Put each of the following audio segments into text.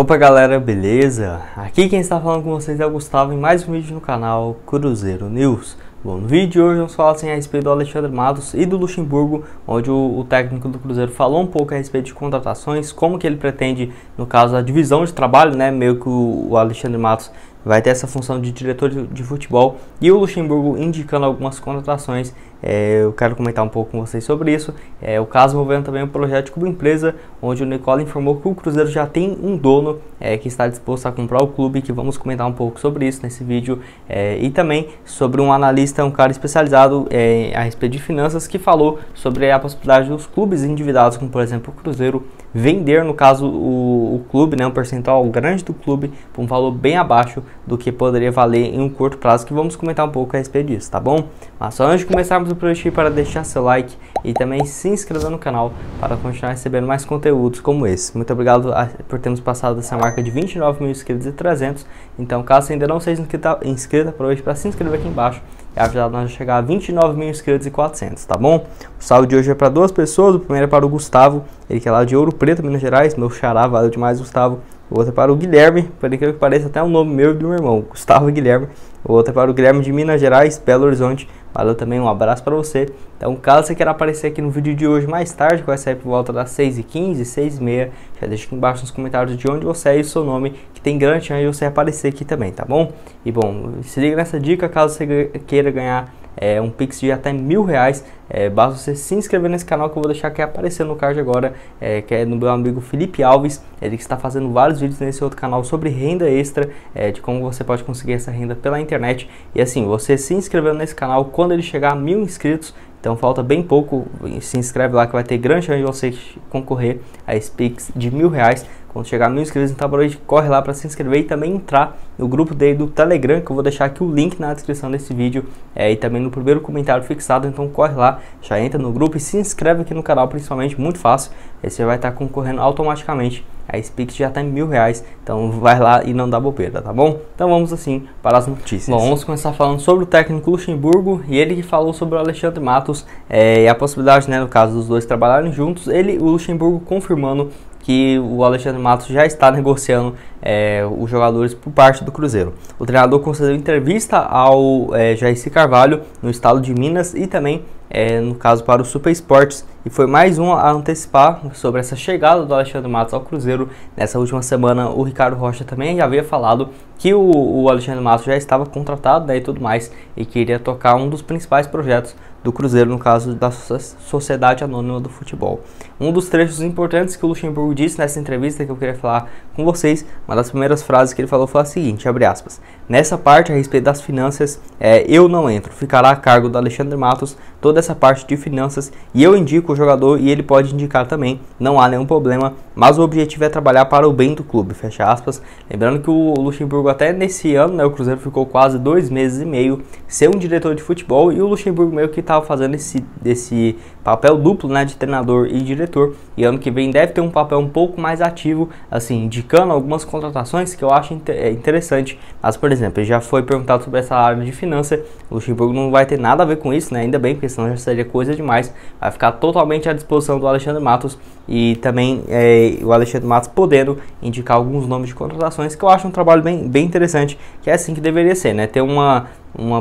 Opa galera, beleza? Aqui quem está falando com vocês é o Gustavo em mais um vídeo no canal Cruzeiro News. Bom, no vídeo de hoje vamos falar a respeito do Alexandre Matos e do Luxemburgo, onde o técnico do Cruzeiro falou um pouco a respeito de contratações, como que ele pretende, no caso, a divisão de trabalho, né, meio que o Alexandre Matos vai ter essa função de diretor de futebol e o Luxemburgo indicando algumas contratações. Eu quero comentar um pouco com vocês sobre isso. O caso envolvendo também o projeto de clube empresa, onde o Nicola informou que o Cruzeiro já tem um dono que está disposto a comprar o clube, que vamos comentar um pouco sobre isso nesse vídeo, e também sobre um analista, um cara especializado a respeito de finanças, que falou sobre a possibilidade dos clubes endividados, como por exemplo o Cruzeiro, vender, no caso, o clube, né, um percentual grande do clube, por um valor bem abaixo do que poderia valer em um curto prazo, que vamos comentar um pouco a respeito disso, tá bom? Mas só antes de começarmos, eu prometi para deixar seu like e também se inscrever no canal para continuar recebendo mais conteúdos como esse. Muito obrigado por termos passado dessa marca de 29 mil inscritos e 300. Então, caso você ainda não seja inscrito, aproveite para se inscrever aqui embaixo e ajudar nós a chegar a 29 mil inscritos e 400, tá bom? O salve de hoje é para duas pessoas. O primeiro é para o Gustavo, ele que é lá de Ouro Preto, Minas Gerais, meu xará, valeu demais, Gustavo. O outro é para o Guilherme, por incrível que pareça, até o nome meu e do meu irmão, Gustavo Guilherme. O outro é para o Guilherme de Minas Gerais, Belo Horizonte. Valeu também, um abraço para você. Então, caso você queira aparecer aqui no vídeo de hoje mais tarde, que vai sair por volta das 6h15, 6h30, já deixa aqui embaixo nos comentários de onde você é e o seu nome, que tem grande chance de você aparecer aqui também, tá bom? E bom, se liga nessa dica, caso você queira ganhar um Pix de até R$1.000, basta você se inscrever nesse canal, que eu vou deixar aqui aparecendo no card agora, que é no meu amigo Felipe Alves, ele que está fazendo vários vídeos nesse outro canal sobre renda extra, de como você pode conseguir essa renda pela internet. E assim, você se inscrevendo nesse canal, quando ele chegar a 1.000 inscritos, então falta bem pouco, se inscreve lá que vai ter grande chance de você concorrer a esse Pix de R$1.000. Quando chegar a 1.000 inscritos, então corre lá para se inscrever e também entrar no grupo dele do Telegram, que eu vou deixar aqui o link na descrição desse vídeo, e também no primeiro comentário fixado. Então corre lá, já entra no grupo e se inscreve aqui no canal, principalmente, muito fácil. Aí você vai estar concorrendo automaticamente a esse Pix de até R$1.000, então vai lá e não dá bobeira, tá bom? Então vamos assim para as notícias. Bom, vamos começar falando sobre o técnico Luxemburgo, e ele que falou sobre o Alexandre Matos, e a possibilidade, né, no caso dos dois trabalharem juntos. O Luxemburgo confirmando que o Alexandre Matos já está negociando os jogadores por parte do Cruzeiro. O treinador concedeu entrevista ao Jaircy Carvalho no estado de Minas e também no caso para o Super Esportes, e foi mais um a antecipar sobre essa chegada do Alexandre Matos ao Cruzeiro. Nessa última semana o Ricardo Rocha também já havia falado que o Alexandre Matos já estava contratado, né, e tudo mais, e queria tocar um dos principais projetos do Cruzeiro, no caso da Sociedade Anônima do Futebol. Um dos trechos importantes que o Luxemburgo disse nessa entrevista, que eu queria falar com vocês, uma das primeiras frases que ele falou foi a seguinte, abre aspas: "Nessa parte a respeito das finanças, eu não entro, ficará a cargo do Alexandre Matos toda essa parte de finanças, e eu indico o jogador e ele pode indicar também, não há nenhum problema, mas o objetivo é trabalhar para o bem do clube", fecha aspas. Lembrando que o Luxemburgo até nesse ano, né, o Cruzeiro ficou quase 2 meses e meio sem um diretor de futebol, e o Luxemburgo meio que estava fazendo esse papel duplo, né, de treinador e diretor, e ano que vem deve ter um papel um pouco mais ativo, assim, indicando algumas contratações que eu acho interessante. Mas, por exemplo, ele já foi perguntado sobre essa área de finança, o Luxemburgo não vai ter nada a ver com isso, né, ainda bem, porque senão já seria coisa demais. Vai ficar totalmente à disposição do Alexandre Matos, e também o Alexandre Matos podendo indicar alguns nomes de contratações, que eu acho um trabalho bem interessante, que é assim que deveria ser, né, ter uma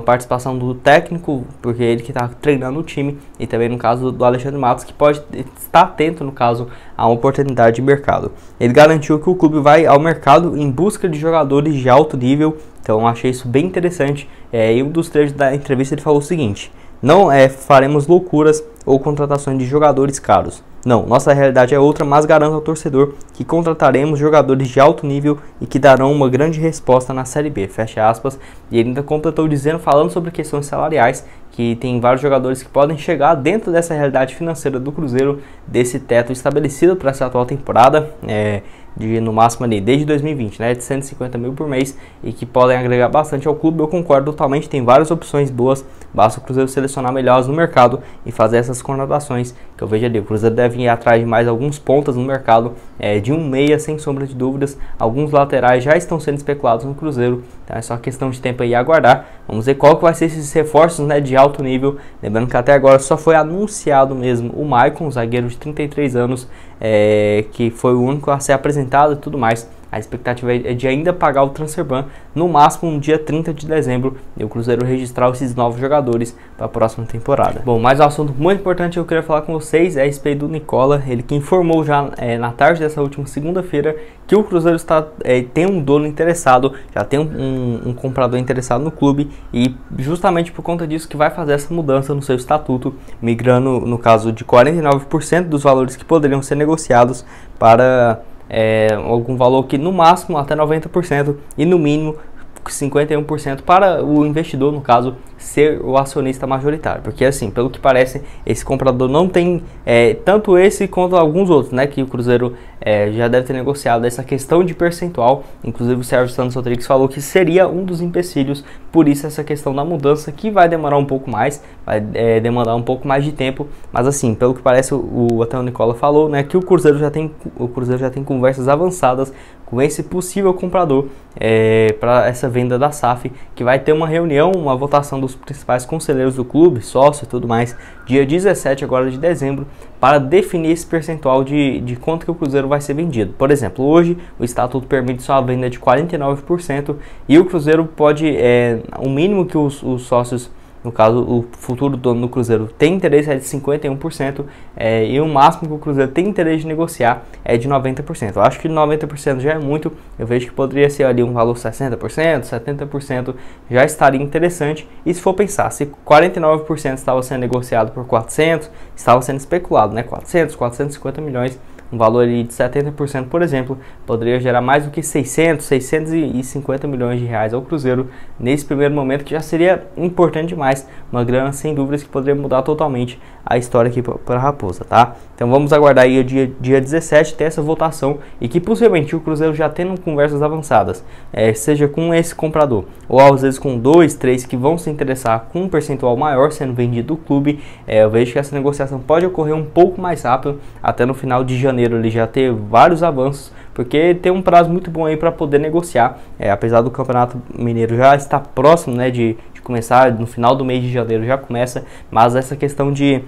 participação do técnico, porque ele que está treinando o time, e também no caso do Alexandre Matos, que pode estar atento, no caso, a uma oportunidade de mercado. Ele garantiu que o clube vai ao mercado em busca de jogadores de alto nível, então eu achei isso bem interessante. E um dos trechos da entrevista ele falou o seguinte: "Não faremos loucuras ou contratações de jogadores caros. Não, nossa realidade é outra, mas garanto ao torcedor que contrataremos jogadores de alto nível e que darão uma grande resposta na Série B", fecha aspas. E ele ainda completou dizendo, falando sobre questões salariais, que tem vários jogadores que podem chegar dentro dessa realidade financeira do Cruzeiro, desse teto estabelecido para essa atual temporada, de no máximo ali desde 2020, né, de 150 mil por mês, e que podem agregar bastante ao clube. Eu concordo totalmente, tem várias opções boas, basta o Cruzeiro selecionar melhores no mercado e fazer essas contratações, que eu vejo ali. O Cruzeiro deve ir atrás de mais alguns pontas no mercado, de um meia, sem sombra de dúvidas. Alguns laterais já estão sendo especulados no Cruzeiro, então é só questão de tempo aí aguardar. Vamos ver qual que vai ser esses reforços, né, de alto nível. Lembrando que até agora só foi anunciado mesmo o Maicon, zagueiro de 33 anos, que foi o único a ser apresentado e tudo mais. A expectativa é de ainda pagar o transfer ban no máximo no dia 30 de dezembro e o Cruzeiro registrar esses novos jogadores para a próxima temporada. Bom, mais um assunto muito importante que eu queria falar com vocês é a respeito do Nicola, ele que informou já na tarde dessa última segunda-feira que o Cruzeiro tem um dono interessado, já tem um comprador interessado no clube e justamente por conta disso que vai fazer essa mudança no seu estatuto, migrando no caso de 49% dos valores que poderiam ser negociados para algum valor que no máximo até 90% e no mínimo 51% para o investidor, no caso, ser o acionista majoritário. Porque assim, pelo que parece, esse comprador não tem tanto esse quanto alguns outros, né? Que o Cruzeiro já deve ter negociado essa questão de percentual. Inclusive o Sérgio Santos Rodrigues falou que seria um dos empecilhos, por isso essa questão da mudança, que vai demorar um pouco mais, vai demandar um pouco mais de tempo. Mas assim, pelo que parece, até o Nicola falou, né? Que o Cruzeiro já tem conversas avançadas com esse possível comprador para essa venda da SAF, que vai ter uma reunião, uma votação dos principais conselheiros do clube, sócio e tudo mais, dia 17 agora de dezembro, para definir esse percentual de quanto que o Cruzeiro vai ser vendido. Por exemplo, hoje o estatuto permite só a venda de 49% e o Cruzeiro pode, o mínimo que os sócios, no caso o futuro dono do Cruzeiro, tem interesse é de 51%, e o máximo que o Cruzeiro tem interesse de negociar é de 90%. Eu acho que 90% já é muito, eu vejo que poderia ser ali um valor 60%, 70%, já estaria interessante. E se for pensar, se 49% estava sendo negociado por 400, estava sendo especulado, né, 400, 450 milhões, um valor ali de 70%, por exemplo, poderia gerar mais do que 650 milhões de reais ao Cruzeiro nesse primeiro momento, que já seria importante demais, uma grana sem dúvidas que poderia mudar totalmente a história aqui para a Raposa, tá? Então vamos aguardar aí o dia 17 ter essa votação e que possivelmente o Cruzeiro já tendo conversas avançadas, seja com esse comprador ou às vezes com 2, 3 que vão se interessar com um percentual maior sendo vendido do clube. Eu vejo que essa negociação pode ocorrer um pouco mais rápido, até no final de janeiro ele já ter vários avanços, porque tem um prazo muito bom aí para poder negociar, apesar do Campeonato Mineiro já estar próximo, né, de começar, no final do mês de janeiro já começa, mas essa questão de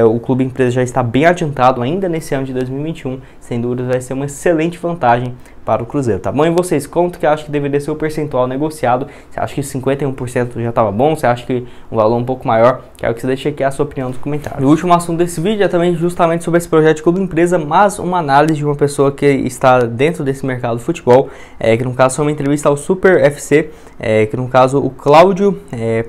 o clube empresa já está bem adiantado ainda nesse ano de 2021, sem dúvida vai ser uma excelente vantagem para o Cruzeiro, tá bom? E vocês, quanto que acha que deveria ser o percentual negociado? Você acha que 51% já estava bom? Você acha que um valor um pouco maior? Quero que você deixe aqui a sua opinião nos comentários. E o último assunto desse vídeo é também justamente sobre esse projeto de clube empresa, mas uma análise de uma pessoa que está dentro desse mercado de futebol, que no caso foi uma entrevista ao Super FC, que no caso o Cláudio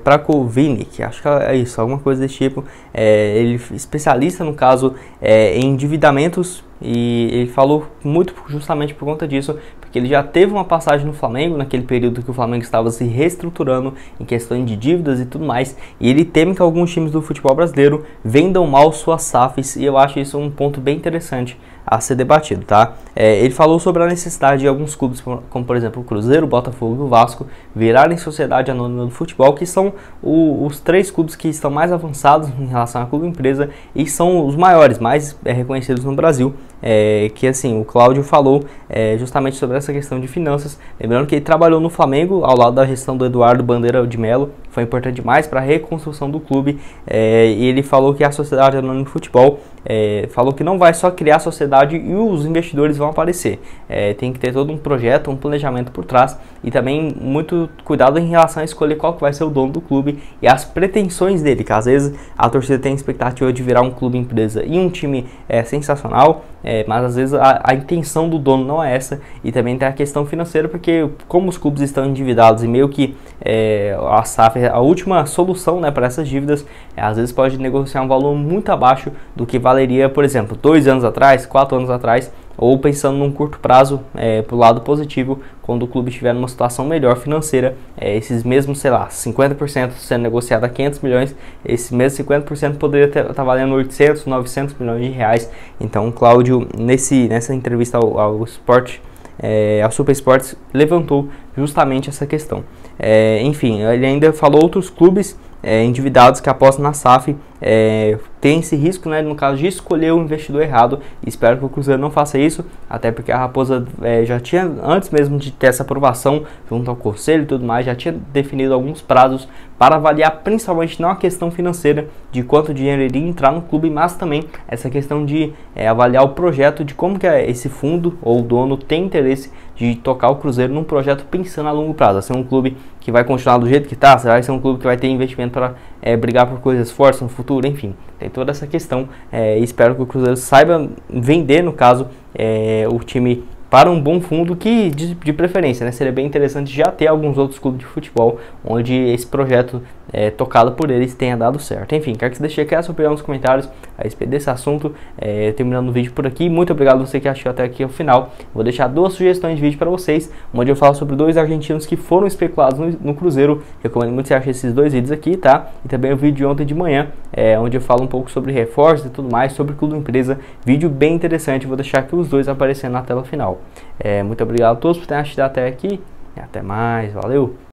Prakovinik, acho que é isso, alguma coisa desse tipo, ele é especialista no caso em endividamentos, e ele falou muito justamente por conta disso, porque ele já teve uma passagem no Flamengo, naquele período que o Flamengo estava se reestruturando em questão de dívidas e tudo mais, e ele teme que alguns times do futebol brasileiro vendam mal suas SAFs, e eu acho isso um ponto bem interessante a ser debatido, tá? Ele falou sobre a necessidade de alguns clubes, como por exemplo o Cruzeiro, o Botafogo e o Vasco, virarem sociedade anônima do futebol, que são os 3 clubes que estão mais avançados em relação à clube empresa e são os maiores, mais reconhecidos no Brasil. Que assim, o Cláudio falou justamente sobre essa questão de finanças, lembrando que ele trabalhou no Flamengo ao lado da gestão do Eduardo Bandeira de Melo, foi importante demais para a reconstrução do clube, e ele falou que a sociedade anônima do futebol, falou que não vai só criar a sociedade e os investidores vão aparecer, tem que ter todo um projeto, um planejamento por trás e também muito cuidado em relação a escolher qual que vai ser o dono do clube e as pretensões dele, que às vezes a torcida tem a expectativa de virar um clube empresa e um time sensacional, mas às vezes a intenção do dono não é essa, e também tem a questão financeira, porque como os clubes estão endividados e meio que a SAF é a última solução, né, para essas dívidas, às vezes pode negociar um valor muito abaixo do que valeria, por exemplo, 2 anos atrás, 4 anos atrás, ou pensando num curto prazo, para o lado positivo, quando o clube estiver numa situação melhor financeira, esses mesmos, sei lá, 50% sendo negociado a 500 milhões, esse mesmo 50% poderia estar valendo 800, 900 milhões de reais. Então o Cláudio, nessa entrevista ao Super Sports, levantou justamente essa questão. Enfim, ele ainda falou outros clubes endividados que apostam na SAF, tem esse risco, né, no caso de escolher o investidor errado. Espero que o Cruzeiro não faça isso, até porque a Raposa já tinha, antes mesmo de ter essa aprovação junto ao conselho e tudo mais, já tinha definido alguns prazos para avaliar, principalmente não a questão financeira de quanto dinheiro iria entrar no clube, mas também essa questão de avaliar o projeto, de como que esse fundo ou o dono tem interesse de tocar o Cruzeiro num projeto pensando a longo prazo. Vai ser um clube que vai continuar do jeito que está? Vai ser um clube que vai ter investimento para brigar por coisas fortes no futuro? Enfim, tem toda essa questão. Espero que o Cruzeiro saiba vender, no caso, o time para um bom fundo, que de preferência, né, seria bem interessante já ter alguns outros clubes de futebol onde esse projeto tocado por eles tenha dado certo. Enfim, quero que você deixe aqui a sua opinião nos comentários a respeito desse assunto. Terminando o vídeo por aqui, muito obrigado a você que achou até aqui ao final. Vou deixar 2 sugestões de vídeo para vocês, onde eu falo sobre 2 argentinos que foram especulados no Cruzeiro. Recomendo muito que você ache esses 2 vídeos aqui, tá? E também o vídeo de ontem de manhã, onde eu falo um pouco sobre reforços e tudo mais, sobre clube empresa. Vídeo bem interessante, vou deixar aqui os 2 aparecendo na tela final. Muito obrigado a todos por terem assistido até aqui e até mais, valeu!